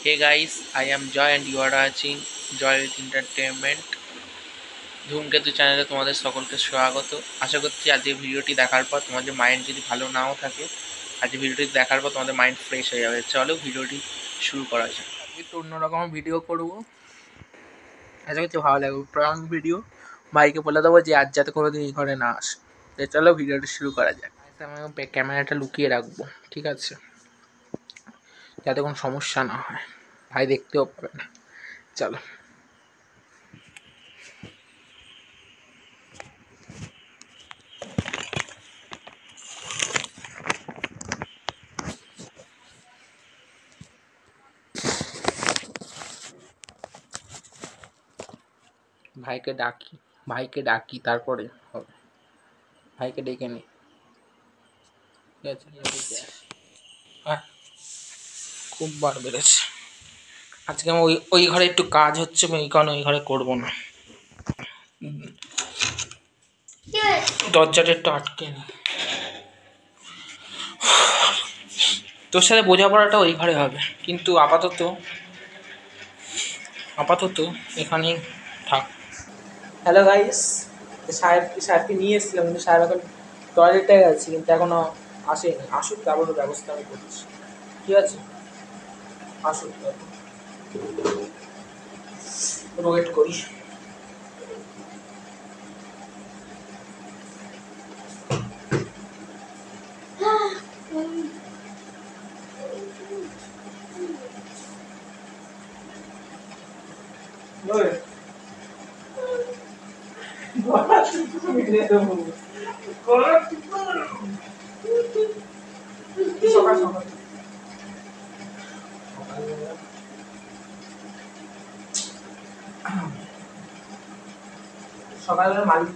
Hey guys, I am Joy and you are watching Joy with Entertainment. ধূমকেতু চ্যানেলে তোমাদের সকলকে স্বাগত। আশা করছি আজকে ভিডিওটি দেখার পর তোমাদের মাইন্ড যদি ভালো নাও থাকে, আজকে ভিডিওটি দেখার পর তোমাদের মাইন্ড ফ্রেশ হয়ে যাবে। চলো ভিডিওটি শুরু করা যাক। একটু অন্যরকম ভিডিও করবো, আশা করছি ভালো লাগবে। Prank video. ভাইকে বলে দেবো যে আজ যাতে কোনোদিন এই ঘরে না আসে। চলো ভিডিওটি শুরু করা যাক। আমি ক্যামেরাটা লুকিয়ে রাখবো, ঠিক আছে, যাতে কোনো সমস্যা না হয়, ভাই দেখতেও পাবে না। চলো। ভাইকে ডাকি তারপরে হবে। ভাইকে ডেকে নি। খুব বার বেড়েছে আজকে। আমি ওই ঘরে একটু কাজ হচ্ছে, এই কারণে ওই ঘরে করবো না। দরজাটা একটু আটকে নি। তোর সাথে বোঝাপড়াটা ওই ঘরে হবে, কিন্তু আপাতত এখানেই থাক। হ্যালো গাইস, সাহেবকে নিয়ে এসেছিলাম, কিন্তু সাহেব এখন টয়লেটে গেছে, কিন্তু এখনো আসেনি। আসুক, তারপর ব্যবস্থা আমি করছি, ঠিক আছে? আসুক, ওয়েট করি। সকালবেলা মালিক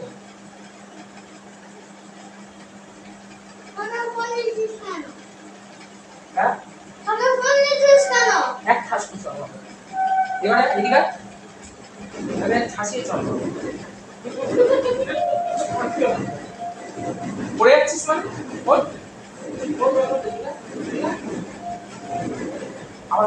পড়ে যাচ্ছিস মানে আবার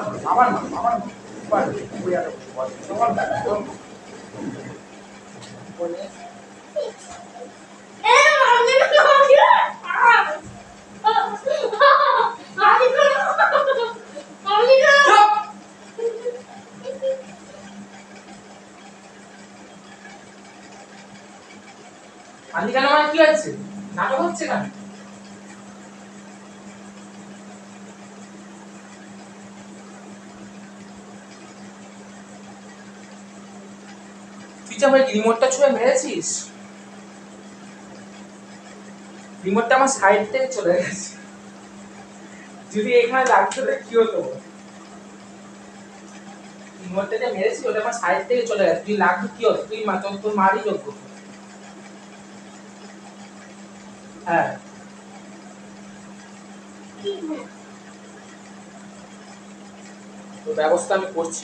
কেন? মানে কি হচ্ছে? নাটক হচ্ছে কেন? তুই যে আমার রিমোটটা ছুঁয়ে মেরেছিস, রিমোটটা আমার সাইড থেকে চলে গেছে। যদি এখানে লাগতো কি হতো? রিমোটটা যে মেরেছি ওটা আমার সাইড থেকে চলে গেছে। তুই লাগতো কি হতো? তুই তোর মারই যোগ্য। হ্যাঁ, ব্যবস্থা আমি করছি,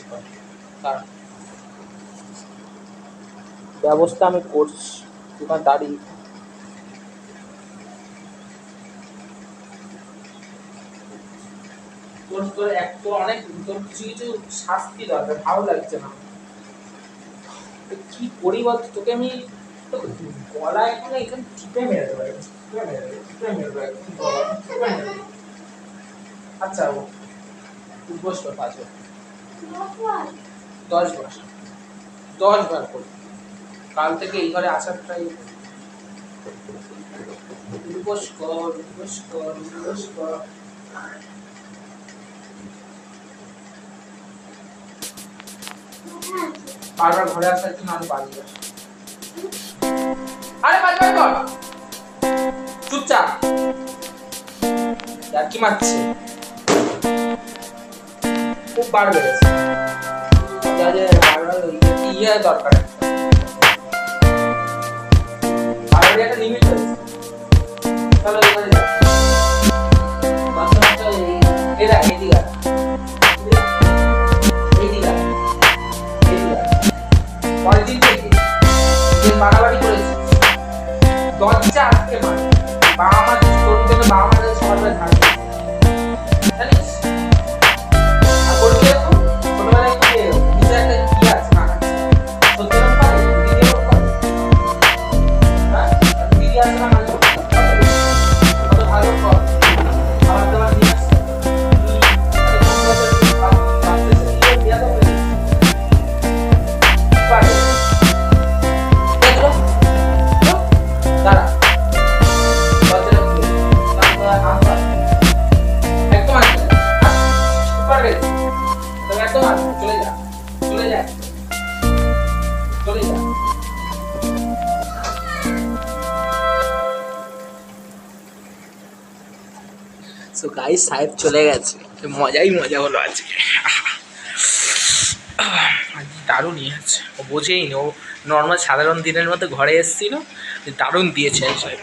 ব্যবস্থা আমি করছি। দোকান দাঁড়িয়ে তোর কিছু কিছু শাস্তি দরকার। ভালো লাগছে না, কি করি বল? তোকে আমি গলা এখানে টিপে মেরে দেবো, আচ্ছা উদ্বোস কর 5 বার 10 বার করি। কাল থেকে এই ঘরে আসার ট্রাই উদ্বোস কর। বারবার ঘরে আসার জন্য আমি বাড়ি যাই। আরে 5 বার কর, চুপচাপ। আর কি মারছে? খুব বার বেড়েছে। ইয়ে দরকার, বারবার একটা লিমিট হয়েছে। চলো এবারে যা। পরের দিন থেকে বাড়াবাড়ি করেছে, দরজা আটকে মারে। বাবা মা তোর জন্য বাবা মা সবার ধার জানিস, আর করবি সো গাইস সাহেব চলে গেছে, মজাই মজা হলো আজকে। দারুণ আছে, ও বোঝেই নি, ও নর্মাল সাধারণ দিনের মতো ঘরে এসেছিল, দারুণ দিয়েছে সাহেব।